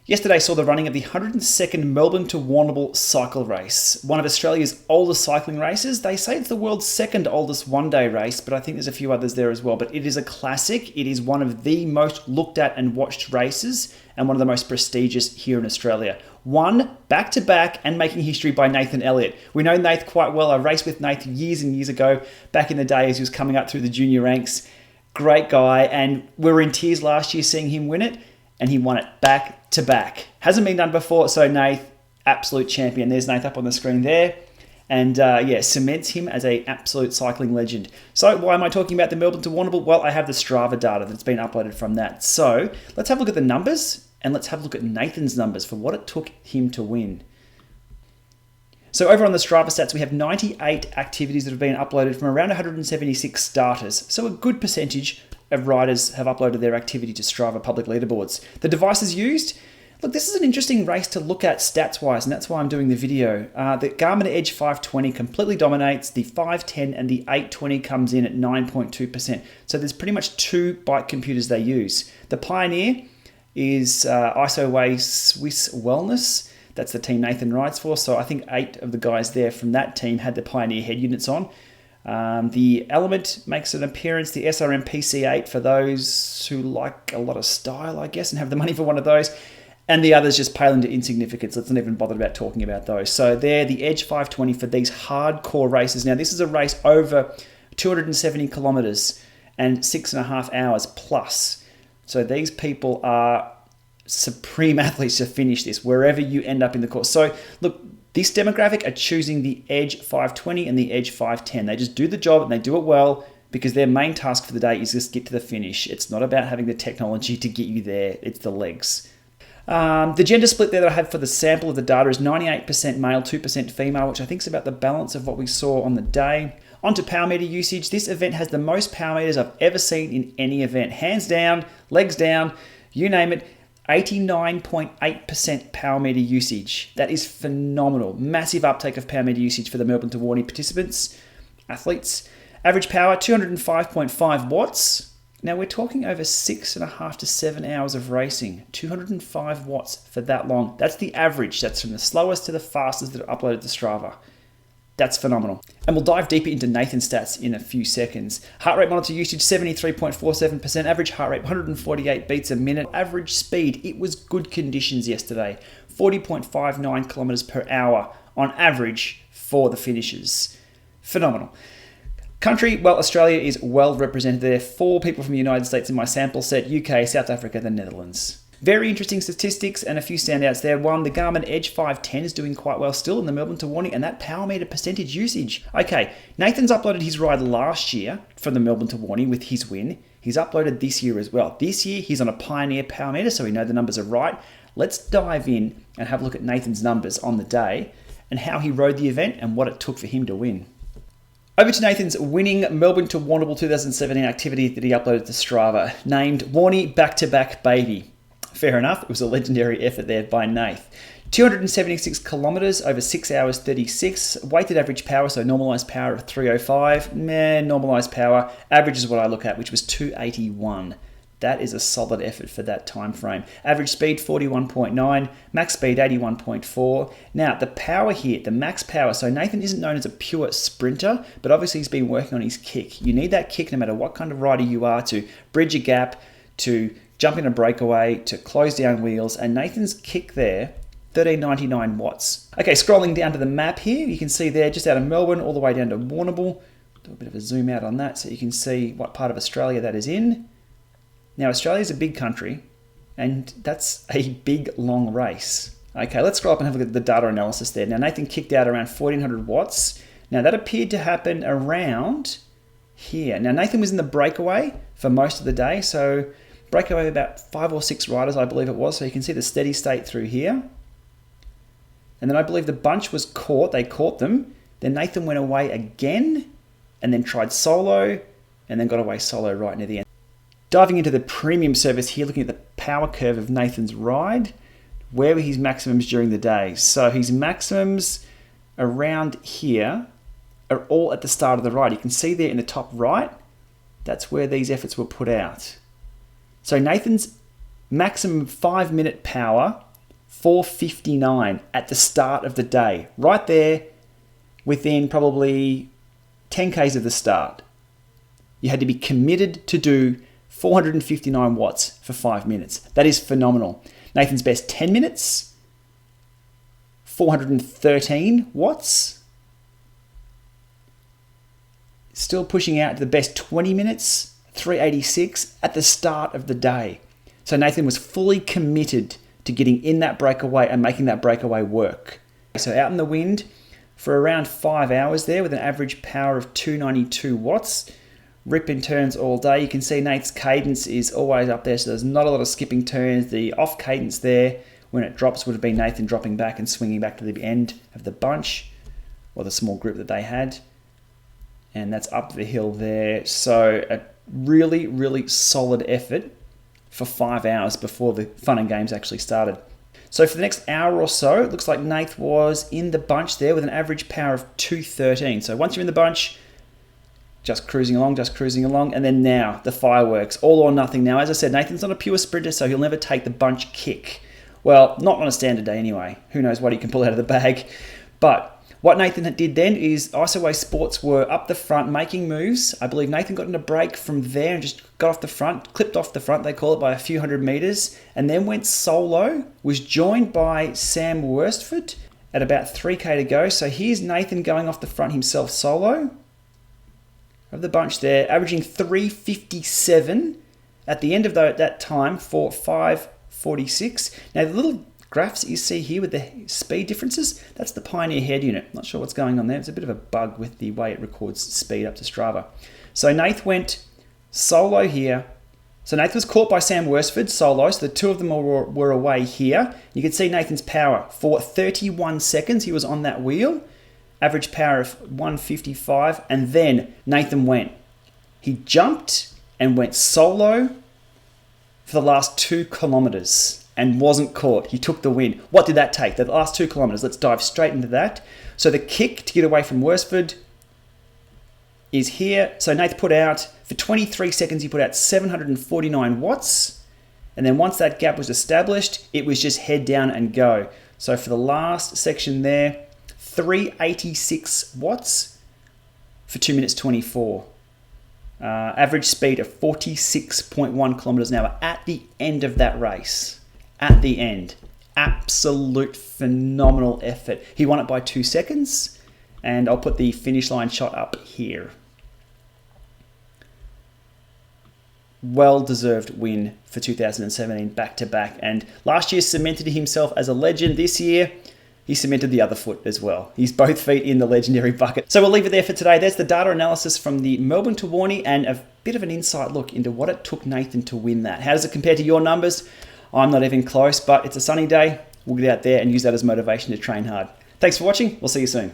Yesterday saw the running of the 102nd Melbourne to Warrnambool cycle race, one of Australia's oldest cycling races. They say it's the world's second oldest one-day race, but I think there's a few others there as well. But it is a classic. It is one of the most looked at and watched races and one of the most prestigious here in Australia. Won back-to-back and making history by Nathan Elliott. We know Nath quite well. I raced with Nath years and years ago, back in the day as he was coming up through the junior ranks. Great guy, and we were in tears last year seeing him win it. And he won it back to back. Hasn't been done before, so Nath, absolute champion. There's Nath up on the screen there. And cements him as an absolute cycling legend. So why am I talking about the Melbourne to Warrnambool? Well, I have the Strava data that's been uploaded from that. So let's have a look at the numbers, and let's have a look at Nathan's numbers for what it took him to win. So over on the Strava stats, we have 98 activities that have been uploaded from around 176 starters. So a good percentage of riders have uploaded their activity to Strava public leaderboards. The devices used, look, this is an interesting race to look at stats-wise, and that's why I'm doing the video. The Garmin Edge 520 completely dominates. The 510 and the 820 comes in at 9.2%. So there's pretty much two bike computers they use. The Pioneer is ISOWay Swiss Wellness. That's the team Nathan rides for. So I think 8 of the guys there from that team had the Pioneer head units on. The Element makes an appearance, the SRM PC8 for those who like a lot of style, I guess, and have the money for one of those. And the others just pale into insignificance. Let's not even bother about talking about those. So they're the Edge 520 for these hardcore races. Now, this is a race over 270 kilometers and 6.5 hours plus. So these people are supreme athletes to finish this, wherever you end up in the course. So look, this demographic are choosing the Edge 520 and the Edge 510. They just do the job and they do it well because their main task for the day is just get to the finish. It's not about having the technology to get you there. It's the legs. The gender split there that I have for the sample of the data is 98% male, 2% female, which I think is about the balance of what we saw on the day. On to power meter usage. This event has the most power meters I've ever seen in any event. Hands down, legs down, you name it. 89.8% power meter usage. That is phenomenal. Massive uptake of power meter usage for the Melbourne to Warrnambool participants, athletes. Average power, 205.5 watts. Now we're talking over 6.5 to 7 hours of racing. 205 watts for that long. That's the average. That's from the slowest to the fastest that are uploaded to Strava. That's phenomenal. And we'll dive deeper into Nathan's stats in a few seconds. Heart rate monitor usage, 73.47%. Average heart rate, 148 beats a minute. Average speed, it was good conditions yesterday. 40.59 kilometers per hour on average for the finishers. Phenomenal. Country, well, Australia is well represented there. 4 people from the United States in my sample set. UK, South Africa, the Netherlands. Very interesting statistics and a few standouts there. One, the Garmin Edge 510 is doing quite well still in the Melbourne to Warrnambool, and that power meter percentage usage. Okay, Nathan's uploaded his ride last year from the Melbourne to Warrnambool with his win. He's uploaded this year as well. This year, he's on a Pioneer power meter, so we know the numbers are right. Let's dive in and have a look at Nathan's numbers on the day and how he rode the event and what it took for him to win. Over to Nathan's winning Melbourne to Warrnambool 2017 activity that he uploaded to Strava, named Warnie Back-to-Back Baby. Fair enough, it was a legendary effort there by Nath. 276 kilometers over 6 hours 36. Weighted average power, so normalized power of 305. Normalized power. Average is what I look at, which was 281. That is a solid effort for that time frame. Average speed 41.9, max speed 81.4. Now the power here, the max power. So Nathan isn't known as a pure sprinter, but obviously he's been working on his kick. You need that kick no matter what kind of rider you are to bridge a gap, to jump in a breakaway, to close down wheels, and Nathan's kick there, 1399 watts. Okay, scrolling down to the map here, you can see there just out of Melbourne all the way down to Warrnambool. Do a bit of a zoom out on that so you can see what part of Australia that is in. Now, Australia's a big country, and that's a big, long race. Okay, let's scroll up and have a look at the data analysis there. Now, Nathan kicked out around 1400 watts. Now, that appeared to happen around here. Now, Nathan was in the breakaway for most of the day, so breakaway about 5 or 6 riders, I believe it was. So you can see the steady state through here. And then I believe the bunch was caught. They caught them. Then Nathan went away again and then tried solo and then got away solo right near the end. Diving into the premium service here, looking at the power curve of Nathan's ride. Where were his maximums during the day? So his maximums around here are all at the start of the ride. You can see there in the top right, that's where these efforts were put out. So Nathan's maximum 5-minute power 4:59 at the start of the day, right there within probably 10 Ks of the start. You had to be committed to do 459 watts for 5 minutes. That is phenomenal. Nathan's best 10 minutes, 413 watts. Still pushing out to the best 20 minutes, 386 at the start of the day. So Nathan was fully committed to getting in that breakaway and making that breakaway work. So out in the wind for around 5 hours there with an average power of 292 watts. Rip in turns all day. You can see Nate's cadence is always up there, so there's not a lot of skipping turns. The off cadence there, when it drops, would have been Nathan dropping back and swinging back to the end of the bunch, or the small group that they had. And that's up the hill there. So a really, really solid effort for 5 hours before the fun and games actually started. So for the next hour or so, it looks like Nath was in the bunch there with an average power of 213. So once you're in the bunch, just cruising along, and then now the fireworks, all or nothing. Now, as I said, Nathan's not a pure sprinter, so he'll never take the bunch kick. Well, not on a standard day anyway. Who knows what he can pull out of the bag. But what Nathan did then is Isoway Sports were up the front making moves. I believe Nathan got in a break from there and just got off the front, clipped off the front, they call it, by a few hundred meters, and then went solo, was joined by Sam Worsford at about 3K to go. So here's Nathan going off the front himself solo of the bunch there, averaging 357 at the end of that time for 5:46. Now the little graphs you see here with the speed differences, that's the Pioneer head unit. Not sure what's going on there. It's a bit of a bug with the way it records speed up to Strava. So Nath went solo here. So Nath was caught by Sam Worsford solo, so the two of them were away here. You can see Nathan's power for 31 seconds. He was on that wheel. Average power of 155, and then Nathan went. He jumped and went solo for the last 2 kilometers and wasn't caught. He took the win. What did that take? The last 2 kilometers. Let's dive straight into that. So the kick to get away from Worsford is here. So Nathan put out, for 23 seconds, he put out 749 watts. And then once that gap was established, it was just head down and go. So for the last section there, 386 watts for 2 minutes 24. Average speed of 46.1 kilometers an hour at the end of that race. At the end. Absolute phenomenal effort. He won it by 2 seconds, and I'll put the finish line shot up here. Well-deserved win for 2017 back-to-back, and last year cemented himself as a legend. This year, he cemented the other foot as well. He's both feet in the legendary bucket. So we'll leave it there for today. There's the data analysis from the Melbourne to Warrnambool and a bit of an insight look into what it took Nathan to win that. How does it compare to your numbers? I'm not even close, but it's a sunny day. We'll get out there and use that as motivation to train hard. Thanks for watching. We'll see you soon.